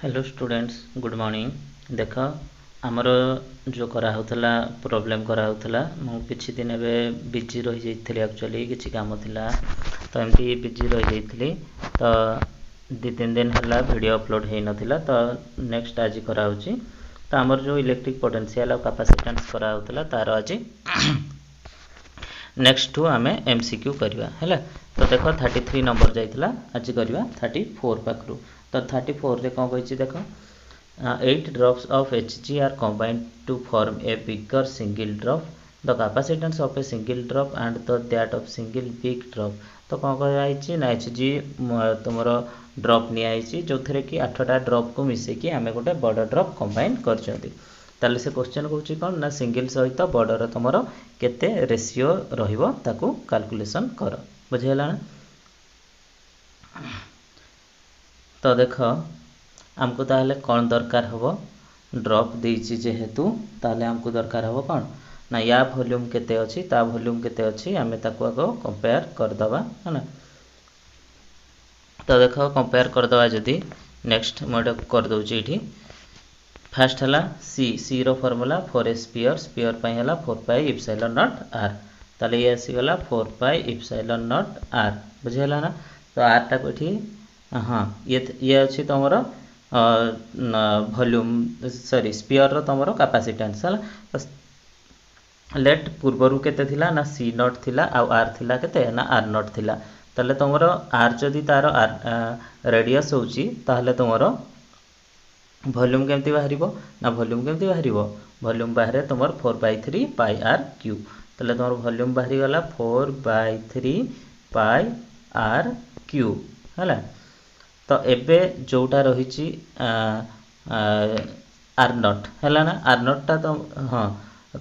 Hello students good morning. देख आमर जो कराला प्रोब्लेम कराला मु किछि दिन एबे बिजी रही जाइथिली एक्चुअली किछि काम थिला तो एमती बिजी रही जाइथिली तो 2-3 दिन हला वीडियो अपलोड हे नथिला तो नेक्स्ट आज कराउची तो आमर जो इलेक्ट्रिक पोटेंशियल और कैपेसिटेंस कराउतला तार आज नेक्स्ट टू आमे एमसीक्यू करबा हैला। तो देखो 33 नंबर जाइथिला आज करबा 34 पाखरु। तो 34 रे कोन कहछि देखो 8 drops of Hg are combined to form a bigger single drop. The capacitance of a single drop and that of single big drop. तो कौन कह ना Hg तुमर ड्रप नि जो थे कि 8टा ड्रप को मिसेकी आम गोटे बड़ ड्रप कंबाइन कर ताले से क्वेश्चन कहूँ कौन ना सिंगल सहित बड़र तुम केते रेशियो रहिबो ताकू कैलकुलेशन कर बुझेला ना। तो देख आमको ताहले कौन दरकार हबो ड्रप देछि जेहेतु ताहले आमको दरकार हबो कौन ना या वॉल्यूम केते अछि ता वॉल्यूम केते अछि आमे ताकू आगो कंपेयर कर दबा है ना। तो देख कंपेयर कर दबा जदी नेक्स्ट मोड कर दउछि इठी फर्स्ट हला सी रो फार्मूला 4 स्फीयर स्फीयर पय हला 4 पाई एप्सिलॉन नॉट आर ताले ये आसी गला 4 पाई एप्सिलॉन नॉट आर बुझेला ना। तो आर टा को इठी हां ये अछि तमरो वॉल्यूम सॉरी स्फीयर रो तमरो कैपेसिटेंस हला। लेट पूर्वरु केते थिला ना सी नॉट थिला आ आर थिला केते ना आर नॉट थिला ताले तमरो आर जदी तारो रेडियस होउची ताहले तमरो वॉल्यूम केमती बाहरिबो ना वॉल्यूम केमती बाहरिबो वॉल्यूम बाहरे तुमर 4/3 पाई आर क्यू तले तुमर वॉल्यूम बाहरी गला 4/3 पाई आर क्यू हला। तो एबे जोटा रहिची आर नॉट हला ना आर नॉट ता तो हां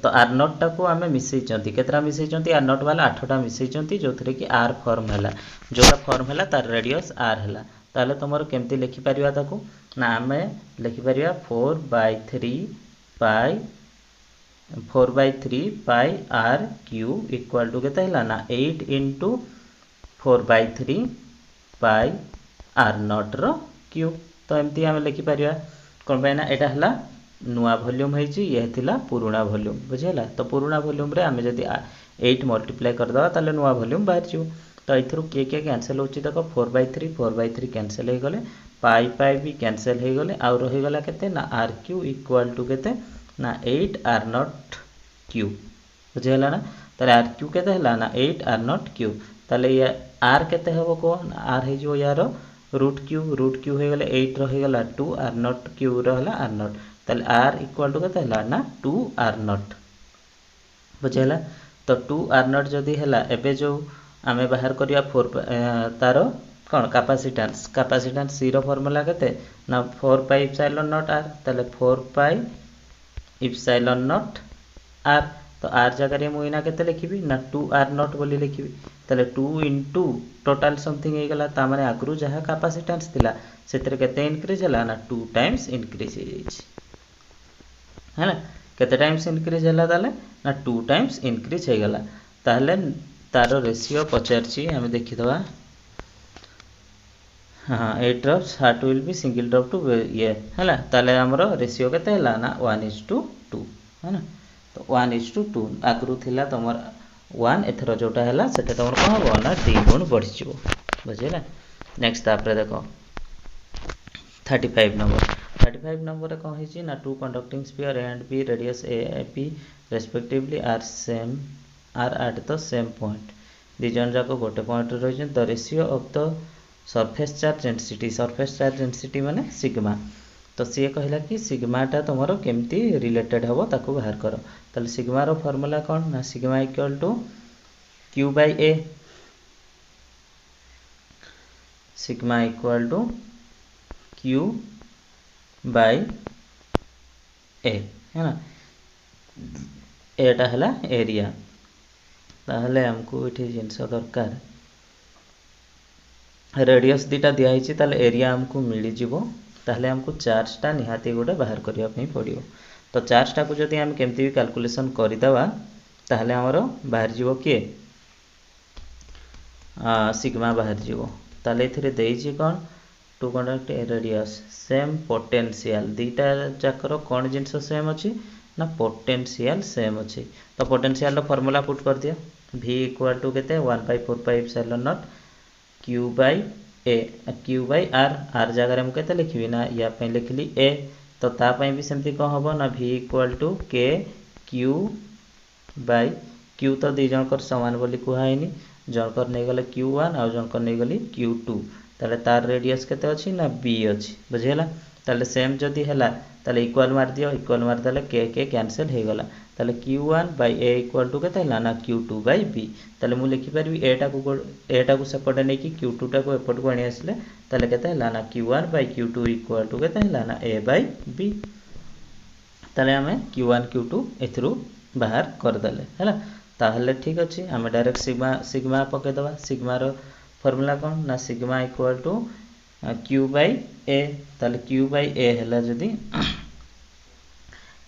तो आर नॉट टा को आमे मिसई चंती केतरा मिसई चंती आर नॉट वाला 8टा मिसई चंती जो थरे कि आर फॉर्म हला जोटा फॉर्म हला तार रेडियस आर हला ताले तुमर केमती लिखि परिबा ताकू ना आमे लिखि परिबा 4/3 pi r q equal to केते हला ना 8 into 4/3 pi r naught rho q. तो एमती आमे लिखि परिबा कोन पे ना एटा हला नुआ वॉल्यूम है ये थिला पुराना वॉल्यूम बुझेला। तो पुराना वॉल्यूम रे आमे जदी 8 मल्टीप्लाई कर दवा ताले नुआ वॉल्यूम बाहर जिवो। तो एथरु के कैंसिल होची देखो 4/3 कैंसिल हे गले पाई पाई भी कैंसिल हे गले आ रही गला केते ना आर क्यू इक्वल टू केते ना 8 आर नॉट क्यू बुझेला ना। ताले आर क्यू केते हला ना 8 आर नॉट क्यू ताले ये आर केते हबो को आर हे जो यार रूट क्यू हे गले 8 रही गला 2 आर नॉट क्यू रहला आर नॉट ताले आर इक्वल टू केते हला ना 2 आर नॉट बुझेला। तो 2 आर नॉट जदी हला एबे जो आमे बाहर करिया 4 तारो कौन कैपेसिटेंस सी रो फार्मूला केते ना 4 पाई एप्सिलॉन नॉट आर ताले 4 पाई एप्सिलॉन नॉट आर तो आर जगह रे मुइना केते लिखिबी ना 2 आर नॉट बोली लिखिबी ताले 2 into टोटल समथिंग हे गला ता माने आगरु जहा कैपेसिटेंस थिला सेतरे केते इंक्रीज हला ना 2 टाइम्स इंक्रीज हे जाईछि है ना। केते टाइम्स इंक्रीज हला ताले ना 2 टाइम्स इंक्रीज हे गला ताले तारो रेशियो पचारछि हम देखि दवा हाँ 8 drops heart will be single drop to ये है ताले हमरो रेशियो केते हला ना 1:2 है ना। तो 1:2 आगरु थिला तमर 1 एथरो जोटा हला सेते तमर को हबो ना 3 गुण बढ़ि जिवो बुझिला। नेक्स्ट तापरे देखो 35 नंबर रे कोन हिची ना 2 conducting sphere A and B radius A B respectively are at the same point दी जन जाको गोटे पॉइंट रहिजन the ratio of the surface charge density माने सिग्मा। तो सी कहला कि सिग्मा टा तुमरो केमती रिलेटेड हबो ताकू बाहर करो ताले सिग्मा रो फार्मूला कोन ना sigma equal to q by a sigma equal to q by a है ना। एटा हला एरिया ताहले हमको इठी जिंस दरकार रेडियस दीटा दिया हिची ताले एरिया हमको मिली जिवो ताहले हमको चार्ज टा निहाती गोटे बाहर करिया पई पड़ियो। तो चार्ज टा को जदी हम केमती भी कैलकुलेशन करि दवा ताहले हमरो बाहर जिवो के सिग्मा बाहर जीवो ताले एथिरे देइछि कोन two conduct a radius same potential दीटा जाकर कौन जिनस सेम अच्छी ना पोटेंशियल सेम अच्छी तो पोटेंशियल फॉर्मूला पुट कर दिया v इक्वल टू केते 1/4 epsilon naught q by a q by r जगह मुझे केते लिखिबी ना या पे लिखली a तो ता पई भी सेमती कौन हम ना v equal to k q by q तो दी जनकर समान बोली कहनी जनकर नहीं गले q1 आउ जनकर नहीं गली q2 ताले तार रेडियस केते अछि ना b अछि बुझिला ताले सेम जदी हैला ताले इक्वल मार दियो इक्वल मार देले के कैंसिल हे गला ताले q1 bye a equal to केते हैला ना q2 बाय b ताले मु लिखि परबी a टा को सेपटे नै कि q2 टा को एपट को आनी आसले ताले केते हैला ना q1 by q2 equal to केते हैला ना a बाय b ताले हमें q1 q2 एथरू बाहर कर देले हैला ताहले ठीक अछि हमें डायरेक्ट सिग्मा पके दबा सिग्मा रो फॉर्मूला कोन ना sigma equal to q by a ताले q बाय a हैला जदी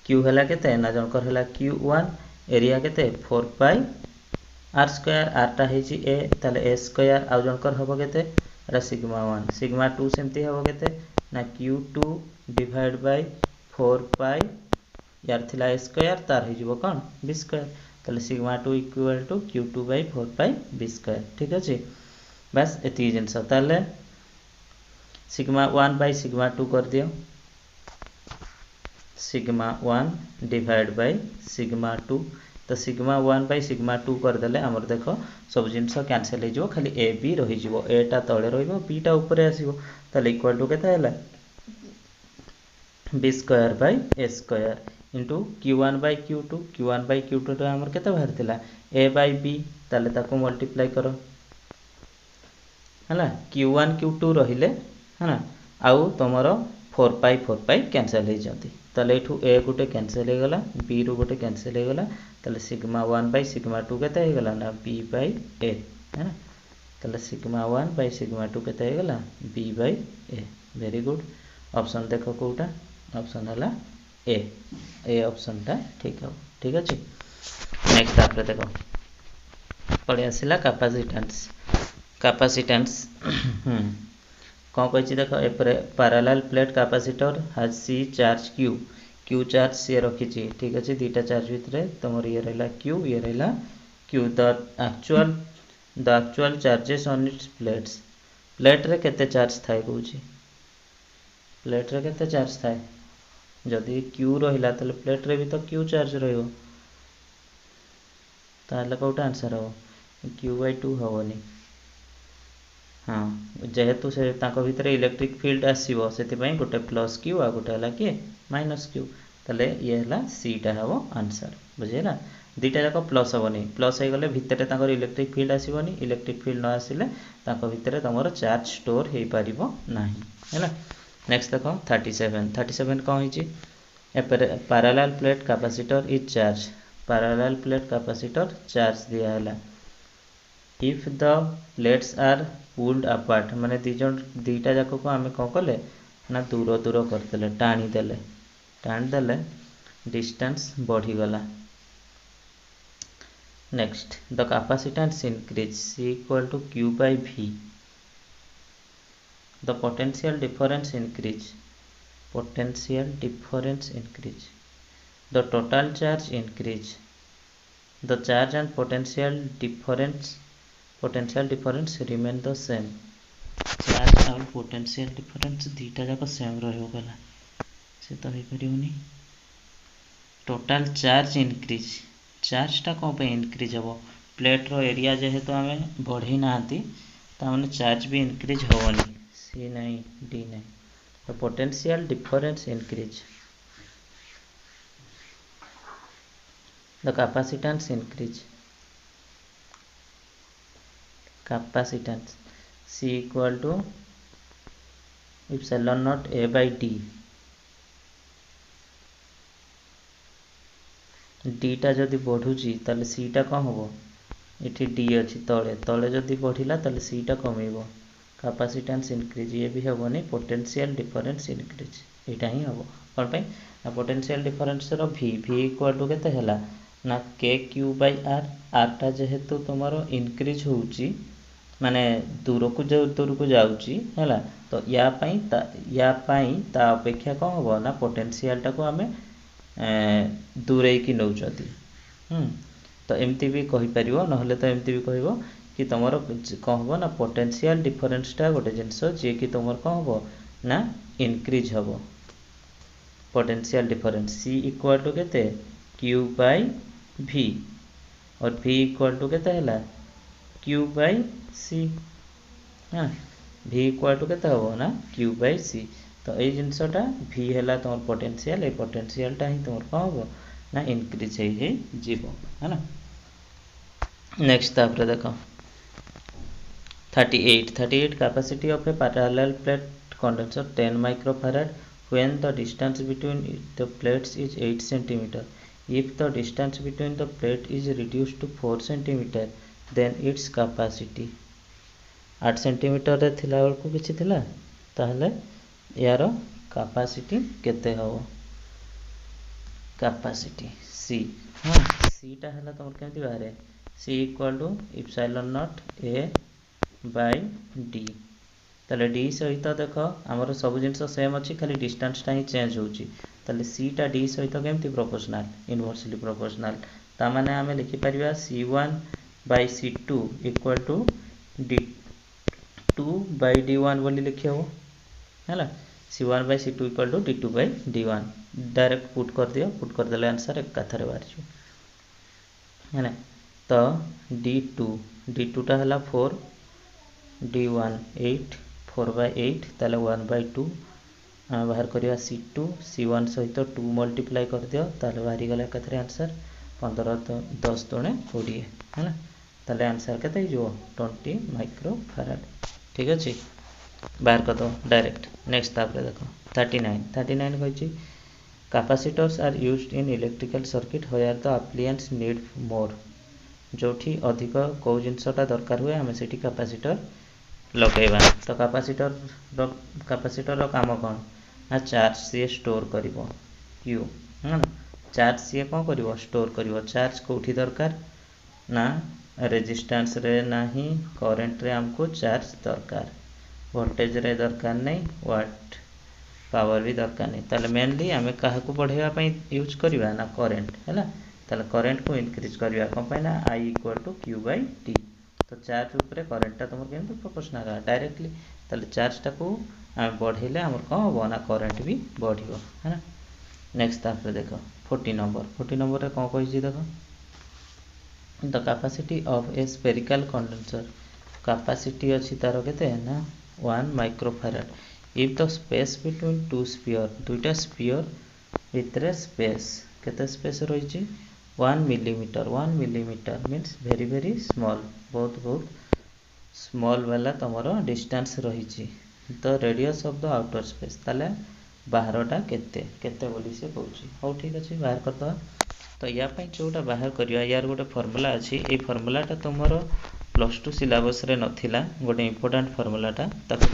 q हैला केते ना जनकर हैला q1 एरिया केते 4 पाई r स्क्वायर r टा हे छी a ताले a स्क्वायर आ जनकर हबो केते रा सिग्मा 1 सिग्मा 2 सेमती हबो केते ना q2 डिवाइड बाय 4 पाई यार थिला a स्क्वायर तार हे जिवो कोन b स्क्वायर ताले sigma 2 equal to q2 by 4 pi b square ठीक अछि बस एती जिंस ताले सिग्मा 1 बाय सिग्मा 2 कर दियो सिग्मा 1 डिवाइड बाय सिग्मा 2 तो सिग्मा 1 बाय सिग्मा 2 कर देले हमर देखो सब जिंस कैंसिल हे जिवो खाली a b रहि जिवो a टा तळे रहिबो b टा ऊपर आसीबो ताले इक्वल टू केता हैला b square by a square into q1 by q1 by q2 तो हमर केता बाहर थिला a बाय b ताले ताको मल्टीप्लाई करो हैला q1 q2 रहिले हैना आउ तमरो 4 पाई कैंसिल हे जंती ताले एठू a गुटे कैंसिल हे गला b रो गुटे कैंसिल हे गला ताले सिग्मा 1 बाय सिग्मा 2 केता हे गला ना b बाय a हैना ताले सिग्मा 1 बाय सिग्मा 2 केता हे गला b by a very good option देखो कोटा ऑप्शन हला ए ऑप्शन टा ठीक अछि नेक्स्ट आपरे देखो पड़े आसिला कैपेसिटेंस कौन कही देखो एपरे parallel plate capacitor has C charge q charge सी रखी ठीक अच्छे दीटा चार्ज भितर तुम ये रहा q ये रहा q the actual charges on it's plate रे केते चार्ज थाए कहूची प्लेट रे केते चार्ज थाए जदि q रहिला तले प्लेट रे भी तो q चार्ज रहियो ताले कोटा आंसर हो q/2 होवनी हाँ जेहेतु से ताको भितर इलेक्ट्रिक फील्ड आसीबो सेति पई गोटे प्लस q आ गोटे हला के माइनस q तले ये हला c टा हबो आंसर बुझेला दीटा जाको प्लस होबनी प्लस हे गले भितर ताको इलेक्ट्रिक फील्ड आसीबोनी इलेक्ट्रिक फील्ड न आसीले ताको भितर तमरो चार्ज स्टोर हे पारिबो नाही हैला नेक्स्ट देखो 37 कोन हिची a parallel plate capacitor is charge parallel plate capacitor charge दिया हला if the plates are pulled apart माने दीटा जाको को आमे कोन कले ना दूर करदेले टाणी देले डिस्टेंस बढ़ी गला next the capacitance increase c equal to q by v the potential difference increase the total charge increase the charge and potential difference remain the same charge और पोटेंशियल डिफरेंस दीटा जाको सेम रहियो गला से तो हे परिउनी टोटल चार्ज इंक्रीज चार्ज टा को पे इंक्रीज हबो प्लेट रो एरिया जेहेतु हमें बढ़ी नाती ता माने चार्ज भी इंक्रीज होवनी सी नहीं डी नहीं तो potential difference increase the capacitance increase capacitance c equal to epsilon naught a by d d टा जदि बढ़ुची ताले c टा कम होबो एठी d अछि तळे जदि बढ़िला ताले c टा कमेबो कैपेसिटेंस इंक्रीज ये भी होबो नै पोटेंशियल डिफरेंस इंक्रीज एटा ही होबो कोन पे आ पोटेंशियल डिफरेंस रो v इक्वल टू केते हला ना k q by r r टा जेहेतु तुम्हारो इंक्रीज होउची माने दूर को जो दूर को जाऊँगी है तो या पाई ता अपेक्षा कौन हम ना पोटेंशियल टाको आम दूरे की नौ तो एमती भी कहीपर ना तो एमती भी कह कि तुम कौन हम ना पोटेंशियल डिफरेंसटा गोटे जिनस जी कि तुम कौन हम ना इनक्रीज हम potential difference C equal to केते क्यू बाई भी और भी इक्वल टू केते है क्यू बाई सी हाँ भी इक्वल टू केते हम ना क्यू बाई सी तो ये जिनसटा भी है तुम पोटेंशियल ये पोटेंशियलटा ही तुम कौन हम ना इनक्रीज हो है ना नेक्स्ट तापर देख 38 capacity of a parallel plate condenser 10 microfarad when the distance between the plates is 8 cm. If the distance between the plate is reduced to 4 cm, then its capacity 8 cm रे थिला बेलू किछि थिला ताहले यार कैपेसिटी केते हो कैपेसिटी सी हाँ सीटा है तुम केमती बाहर C equal to epsilon naught A by D ताले डी सहित देख आमर सब जिनस सेम अच्छी खाली डिस्टेंसटा ही चेंज होची ताले सीटा डी सहित केमती प्रोपोर्शनल इनवर्सली प्रोपोर्शनल ता माने आमे लिखि परिबा C1 by C2 equal to D2 by D1 बोली लिखि हो हैला C1 by C2 equal to D2 by D1 direct put कर दियो पुट कर देले आंसर एक कथारे बाहर है ना तो D2 टा हला 4 D1 8 4 by 8 ताले 1 by 2 बाहर करिया C2 C1 सहित 2 मल्टीप्लाई कर दियो ताले बाहरी गला कथरे आंसर 15 10 दुणे 20 है ना ताले आंसर केते जो 20 माइक्रोफैराड ठीक अछि बाहर कर दो डायरेक्ट नेक्स्ट तापर देखो 39 कहछि capacitors are used in electrical circuit where the appliances need more जोठी अधिक को जिनसटा दरकार हुए आमे सेठी कैपेसिटर लगेबा तो कैपेसिटर काम कौन ना चार्ज सी स्टोर करिवो क्यू है ना चार्ज सी कौन करिवो स्टोर करिवो चार्ज कोठी दरकार ना रेजिस्टेंस रे नाही करंट रे हमको चार्ज दरकार वोल्टेज रे दरकार नहीं वाट पावर भी दरकार नहीं ताले मेनली आमे काहा को बढ़ेवा पई यूज करिवा ना करंट हैला ताले करंट को इंक्रीज करिवा कोन पई ना I equal to Q by T तो चार्ज ऊपर करेंटटा तुम केमती प्रोपोर्शनल डायरेक्टली ताले चार्जटा को आम बढ़ेले आमर कौन हम ना करेंट भी बढ़ियो है ना नेक्स्ट तापर देख 40 नंबर रे कौन कहि देख the capacity of a spherical condenser capacity अछि तार केते ना 1 microfarad if the space between two sphere दुईटा स्फीयर भितरे स्पेस केते स्पेस रहिछि 1 मिलीमीटर मीन्स वेरी स्मॉल बहुत स्मॉल वाला तुमरो डिस्टेंस रही तो radius of the outer space ताले बाहरटा केते बोली से कहूँ हो ठीक अच्छे बाहर करदे तो या जोटा बाहर करिया यार गोटे फॉर्मूला अच्छी ये फॉर्मूलाटा तुमरो +2 सिलेबस रे नथिला गोटे इंपोर्टेंट फॉर्मूलाटा ताको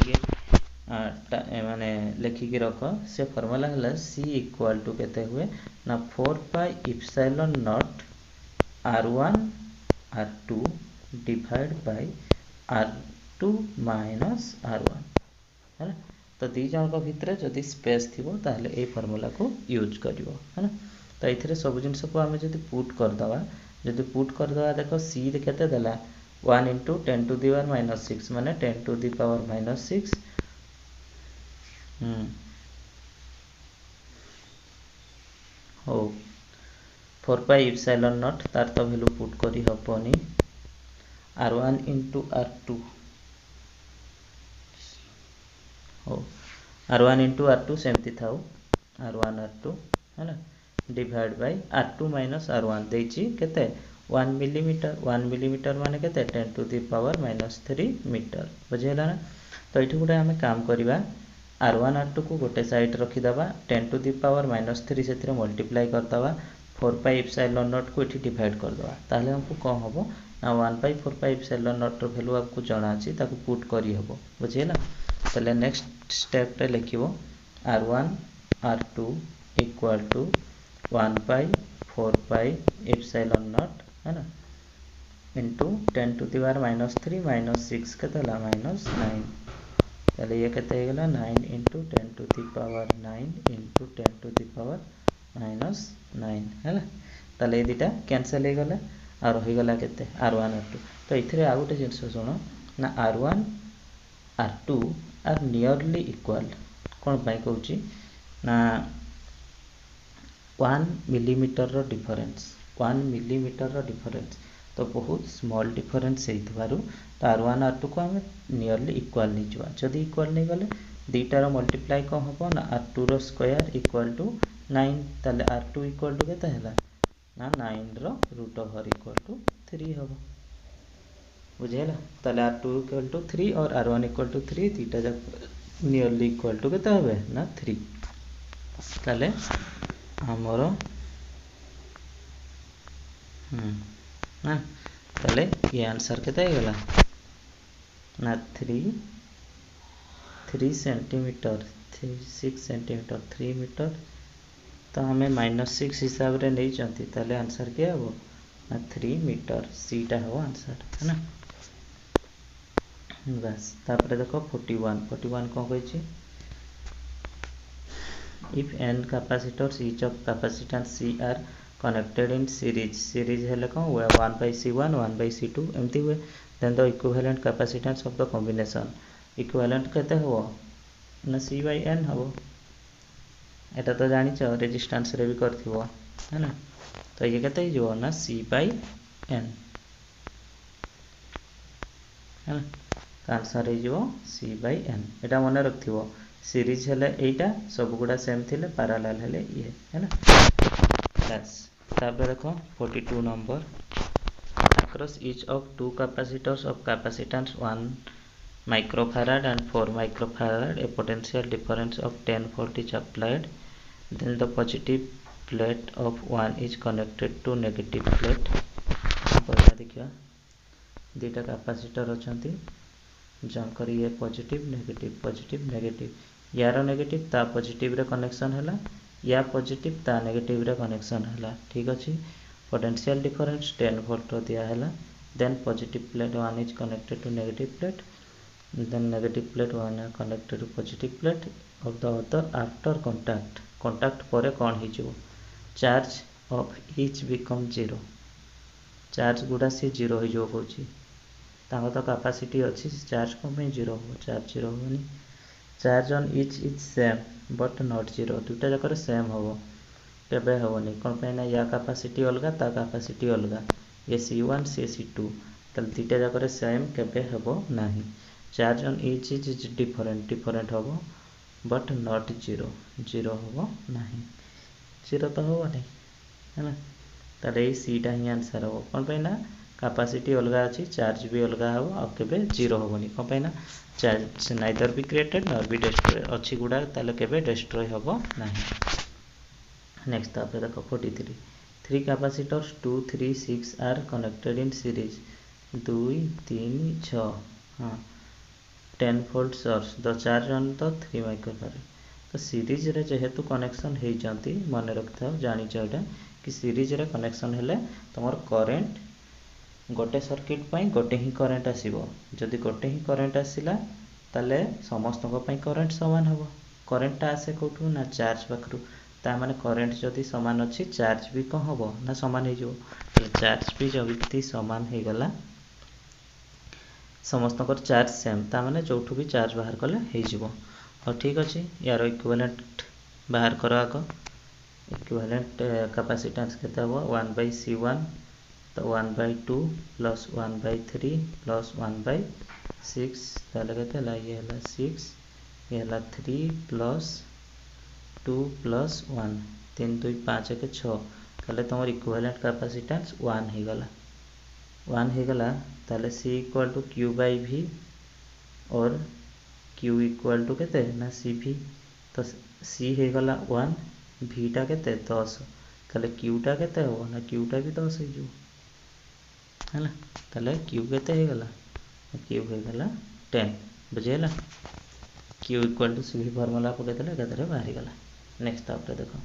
माने लिखिकी रख से फॉर्मूला है सी इक्वल टू केते हुए ना 4 pi epsilon naught r1 r2 divide by r2 minus r1 है ना तो दी जन भितर जदि स्पेस थिबो ताहले ए फॉर्मूला को यूज करिवो है ना तो एथिरे सब जिंस को आमे जदि पुट कर दवा देखो सी केते देला 1 * 10 टू द पावर -6 माने 10 टू द पावर -6 हो 4 पाई इप्सिलॉन नॉट तार तो वैल्यू पुट करी हबनी r1 * r2 हो r1 * r2 सेमती थाउ r1 r2 है ना divide by r2 minus r1 देछि केते 1 मिलीमीटर माने केते 10 टू द पावर -3 मीटर बुझेला ना तो एठी गुडा हमें काम करबा r1 r2 को गोटे साइड रखी दबा 10 टू द पावर -3 से मल्टीप्लाई कर दबा 4 पाई इप्सिलॉन नॉट को एठी डिवाइड कर दबा ताले हमको कौन हबो ना 1/4 pi epsilon not row value आपको जाना अछि ताको पुट करी हबो बुझियला ताले नेक्स्ट स्टेप रे लिखिबो r1 r2 equal to 1/4 pi epsilon naught है ना इंटू 10 टू दी पावर -3 -6 के -9 ताले ये केते हे गला 9 into 10 to the power 9 into 10 to the power -9 है ताले ये दिटा कैंसिल हे गला आ रही गला केते r1 r2 तो इथरे आ गोटे जिंस सुनो ना r1 r2 are nearly equal कौन पाई कहूची ना 1 मिलीमीटर रो डिफरेंस 1 मिलीमीटर रो डिफरेंस तो बहुत स्मॉल डिफरेंस तो r1 r2 को आम नियरली इक्वल नहीं जावा जदि इक्वल नहीं गले दीटार मल्टीप्लाई कौन हम ना r2 row square equal to 9 ताले r2 इक्वल टू केते हैला ना 9 रो रूट ओवर इक्वल टू 3 हम बुझेला ताले r2 इक्वल टू 3 और r1 इक्वल टू 3 दीटा जक नियरली इक्वल टू केते हबे ना 3 ताले हमरो ना ताले ये आंसर केते हे गला ना 3 सेंटीमीटर 6 सेंटीमीटर 3 मीटर तो हमें -6 हिसाब रे नहीं चंती ताले आंसर के हबो ना 3 मीटर सीटा हो आंसर है ना बस तापर देखो 41 कौन कहछि if n capacitors each of capacitance C are connected in series हेले कौन हुए 1/C1 1/C2 एमती हुए then the equivalent capacitance of the combination equivalent केते हो ना C/n हो एटा तो जानि छ रेजिस्टेंस रे भी करथिबो है ना तो ये केते जो ना C/n है ना आंसर हे जो C/n एटा मन रखथिबो सीरीज हेले एटा सब गुडा सेम थिले पैरेलल हेले ये है ना बस तापर देखो 42 number across each of two capacitors of capacitance 1 microfarad and 4 microfarad a potential difference of 10 volt is applied then the positive plate of one is connected to negative plate पहला देखिया दीटा कैपेसिटर अछंती जंकर ये पॉजिटिव नेगेटिव यार negative ता positive रे connection हैला या positive ता negative रे कनेक्शन हैला ठीक अछि पोटेंशियल डिफरेंस 10 वोल्ट रो दिया हैला then positive plate 1 is connected to negative plate then negative plate 1 is connected to positive plate of the other after contact परे कोन हि जो charge of each become 0 charge गुडा से 0 हो जो होची ताको तो कैपेसिटी अच्छी चार्ज को में 0 हो चार्ज 0 होनी charge on each is same but not 0 दुटा जकर सेम हो केबे होनी कोन पे ना या कैपेसिटी अलगा ता कैपेसिटी अलगा ये C1 से C2 तल दुटा जकर सेम केबे होबो नाही charge on each is different होबो बट नॉट 0 होबो नाही 0 तो होबो नहीं है ना तले सी टा ही आंसर हो कोन पे ना कैपेसिटी अलगा अछि चार्ज भी अलगा हो आ केबे 0 होबनी कोन पे ना charge neither be created nor be destroy अच्छी गुडा ताले केबे डिस्ट्रॉय होबो नाही नेक्स्ट आप देखो 43 3 capacitors 2 3 6 are connected in series 2 3 6 हां 10 volt source the charge on the 3 microfarad तो सीरीज रे जेहेतु कनेक्शन हे जानती मन रखता जानि छटा कि सीरीज रे कनेक्शन हेले तमर करंट गोटे सर्किट पई गोटे ही करंट आसीबो जदि गोटे ही करंट आसिला ताले समस्त को पई करंट समान हबो करंट आसे कोठू ना चार्ज बकरू ता माने करंट जदि समान अछि चार्ज भी को हबो ना समान हे जो चार्ज भी जबिति समान हे गला समस्त को चार्ज सेम ता माने जोठू भी चार्ज बाहर करले हे जिवो और ठीक अछि यार इक्विवेलेंट बाहर करो आको इक्विवेलेंट कैपेसिटेंस केते हबो 1/C1 तो 1/2 प्लस 1/3 प्लस 1/6 ताले केते ला ये हला 6 ये हला 3 प्लस 2 प्लस 1 3 2 5 के 6 ताले तमर इक्विवेलेंट कैपेसिटेंस 1 हे गला ताले C इक्वल टू Q/V और Q इक्वल टू केते ना CV तो C हे गला 1 V टा केते 10 ताले Q टा केते हो ना Q टा भी 10 हे जो है ना ताले Q केते हे गला Q हे गला 10 बुझेला Q equal to CV formula पकेतले केतरे बाहरी गला नेक्स्ट आपरे देखो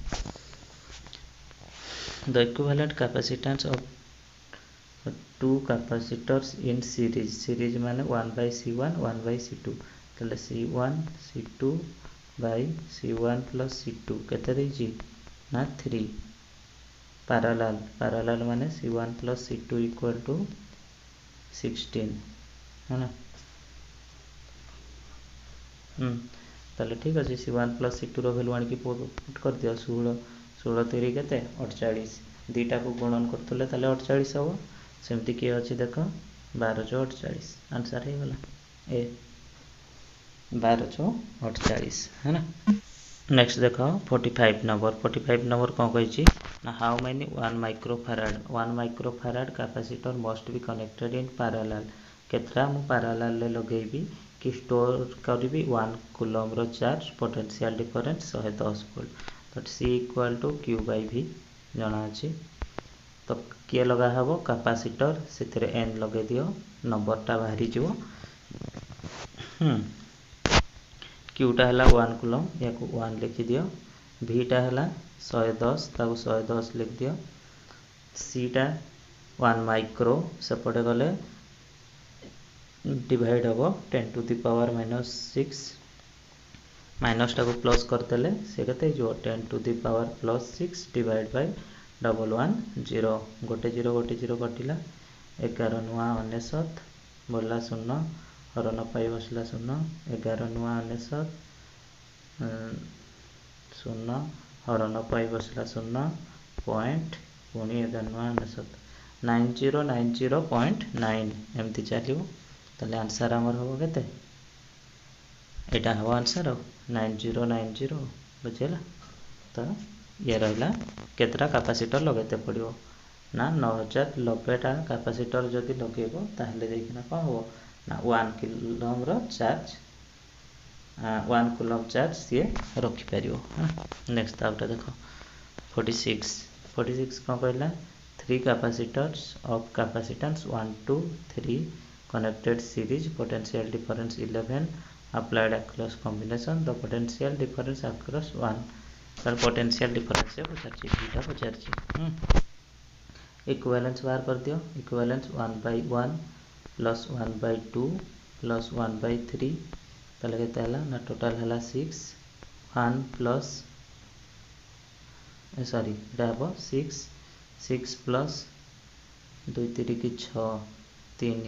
the equivalent capacitance of two capacitors in series series माने 1/C1 1/C2 ताले C1 C2 bye C1 plus C2 केते देछि ना 3 पैरेलल माने C1 plus C2 equal to 16 है ना ताले ठीक अछि C1 प्लस C2 रो वैल्यू आनि कि पुट कर दियो 16 3 केते 48 दीटा को गुणन करथले ताले 48 हो सेमती के अछि देखो 12/48 आंसर हे गला ए 12/48 है ना। नेक्स्ट देखो 45 नंबर कौन कही ना how many 1 microfarad capacitor must be connected in parallel केतरा मु पैरेलल ले लगेबी कि स्टोर करी 1 कूलम रो चार्ज पोटेंशियल डिफरेंस 110 वोल्ट तो C equal to Q by V जाना अछि तो किए लगा हबो कैपेसिटर सेतरे n लगे दियो नंबरटा बाहरी जिवो Q टा हला 1 कूलम या को 1 लिखि दियो V टा हला 110 ताको 110 लिख दियो C टा 1 माइक्रो सेपटे गले डिवाइड हबो 10 टू द पावर -6 माइनस टा को प्लस करतेले से कते जो 10 to the power +6 divide by 110 गोटे 0 कटिला 11 नुआ 19 बोला 0 हरण पाई बसला 0 11 नुआ 19 0 हरण पाई बसला 0 पॉइंट पुनी 11 नुआ 19 9090.9 एमती चलियो ताले आंसर हमर हो केते एटा हो आंसर 9090 बुझेला तो ये रहला केतरा कैपेसिटर लगेते पड़ियो ना 9090 टा कैपेसिटर जदि लगेबो ताहले देखिना का हो ना 1 कूलम रो चार्ज 1 कूलम चार्ज से रखि परियो। नेक्स्ट आउट देखो 46 कौन कहला 3 capacitors of capacitance 1 2 3 connected series potential difference 11 applied across combination the potential difference across 1 sir potential difference से पचारची बीटा पचारची इक्विवेलेंस बाहर कर दियो इक्विवेलेंस 1/1 प्लस 1/2 प्लस 1/3 ताले केते हला ना टोटल हला 6 1 प्लस सॉरी डाबो 6 प्लस 2 3 की 6 3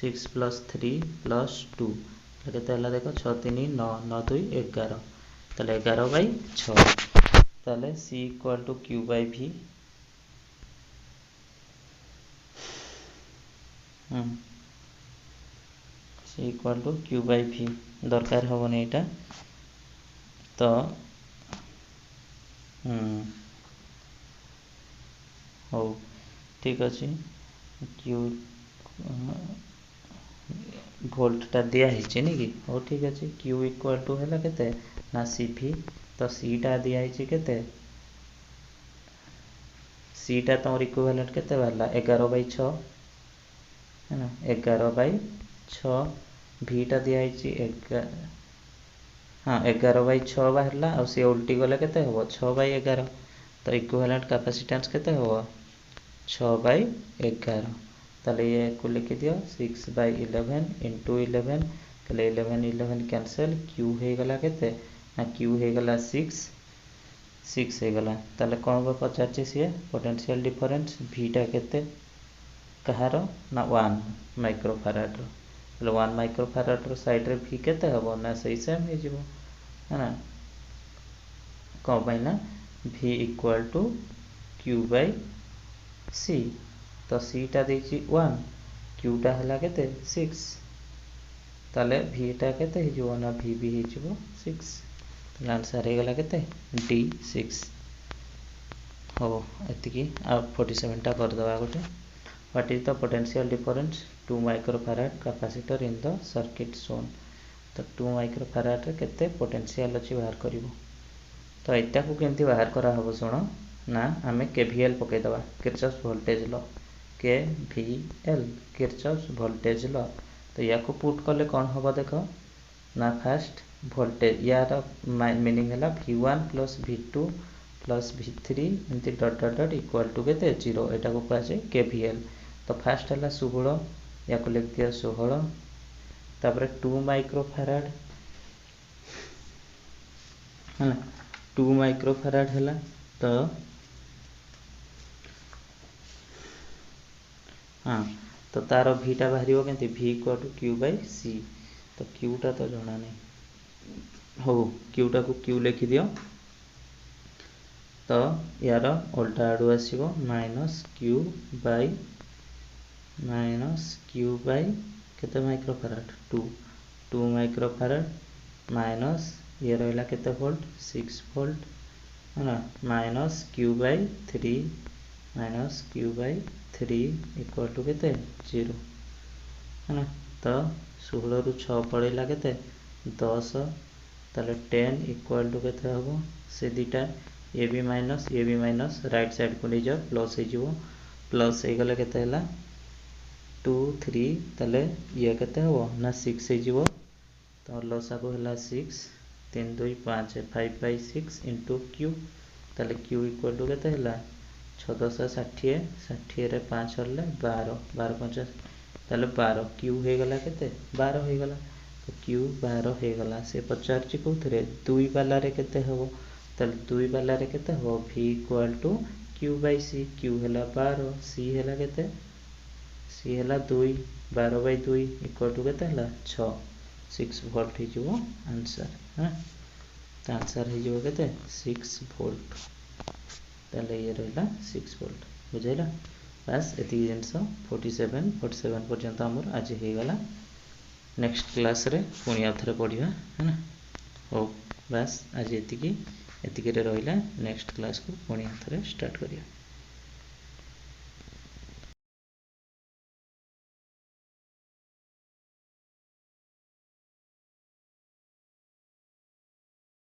6 प्लस 3 प्लस 2 केते हला देखो 6 3 9 9 2 11 ताले 11/6 ताले C equal to Q by V C equal to Q by V दरकार होबनी एटा तो हो ठीक अछि Q वोल्ट टा दिया हिचे नी कि हो ठीक अछि Q इक्वल टू हैला केते ना CV तो C टा दिया हिचे केते C टा तमर इक्विवेलेंट केते बाहरला 11/6 है ना 11/6 V टा दिया हिचे 11/6 बाहरला और से उल्टी गले केते होबो 6/11 तो इक्विवेलेंट कैपेसिटेंस केते होबो 6/11 ताले ये को लिख दियो 6/11 * 11 ताले 11 कैंसिल Q हे गला केते ना Q हे गला 6 हे गला ताले कोन बा पचारची से पोटेंशियल डिफरेंस V टा केते कहारो ना 1 माइक्रोफैराड रो ताले 1 माइक्रोफैराड रो साइड रे V केते हबो ना सही सेम हे जिवो है ना को भाई ना V equal to Q by C तो C टा देछि 1 Q टा हला केते 6 ताले V टा केते हे जिवो ना V भी हे जिवो 6 तो आंसर हे गला केते D 6 हो एति की आ 47 टा कर दवा गोटे what is the potential difference 2 microfarad capacitor in the circuit shown तो 2 माइक्रोफैराड रे केते पोटेंशियल अछि बाहर करिवो तो एटा को केमती बाहर करा हबो सुनो ना हमें KVL पके दवा Kirchhoff voltage law KVL Kirchhoff voltage law तो या को पुट करले कोन होबो देखो ना फर्स्ट वोल्टेज यार मीनिंग हला V1 + V2 + V3 इनती dot equal to केते 0 एटा को कहै छै KVL तो फास्ट है 16 या लिख दिया 16 तापर 2 माइक्रोफाराड है 2 माइक्रोफाराड है तो हाँ तो तार भीटा बाहर के भि इक्वल टू क्यू बाई सी तो क्यूटा तो जना नहीं हो क्यूटा को क्यू लिखि दियो तो यार उल्टा आड़ू आसो माइनस क्यू बाई केते माइक्रोफाराड 2 माइक्रोफाराड माइनस ये रहा केते वोल्ट 6 वोल्ट है ना minus q by 3 equal to केते 0 है ना तो 16 रु 6 पड़ेगा केते 10 ताले 10 इक्वल टू केते हम से दीटा ये भी माइनस राइट साइड को ले जाओ प्लस हो प्लस हो गले केते हला 2 3 ताले ये केते हो ना 6 हो तो लसा को हला 6 3 2 5 5 बाई 6 इंटू क्यू ताले क्यू इक्वल टू केते हला 6 10 60 60 रे 5 हल्ले 12 12 50 ताले 12 क्यू हो गला केते 12 हो गला तो क्यू 12 हो गला से पचार ची कोथरे 2 वाला रे केते हो ताले 2 वाला रे केते हो v equal to q by C q हला 12 सी हला केते सी हला 2 12 बाई 2 इक्वल टू केते हला 6 6 वोल्ट हो जो आंसर हां तो आंसर हो जो केते 6 वोल्ट ताले ये रहला 6 वोल्ट बुझाइला बस एति जिनस 47 पर्यंत हमर आज हे गला नेक्स्ट क्लास रे पुनी आथरे पढिबा है ना हो बस आज एति रे रहला नेक्स्ट क्लास को पुनी आथरे स्टार्ट करिया।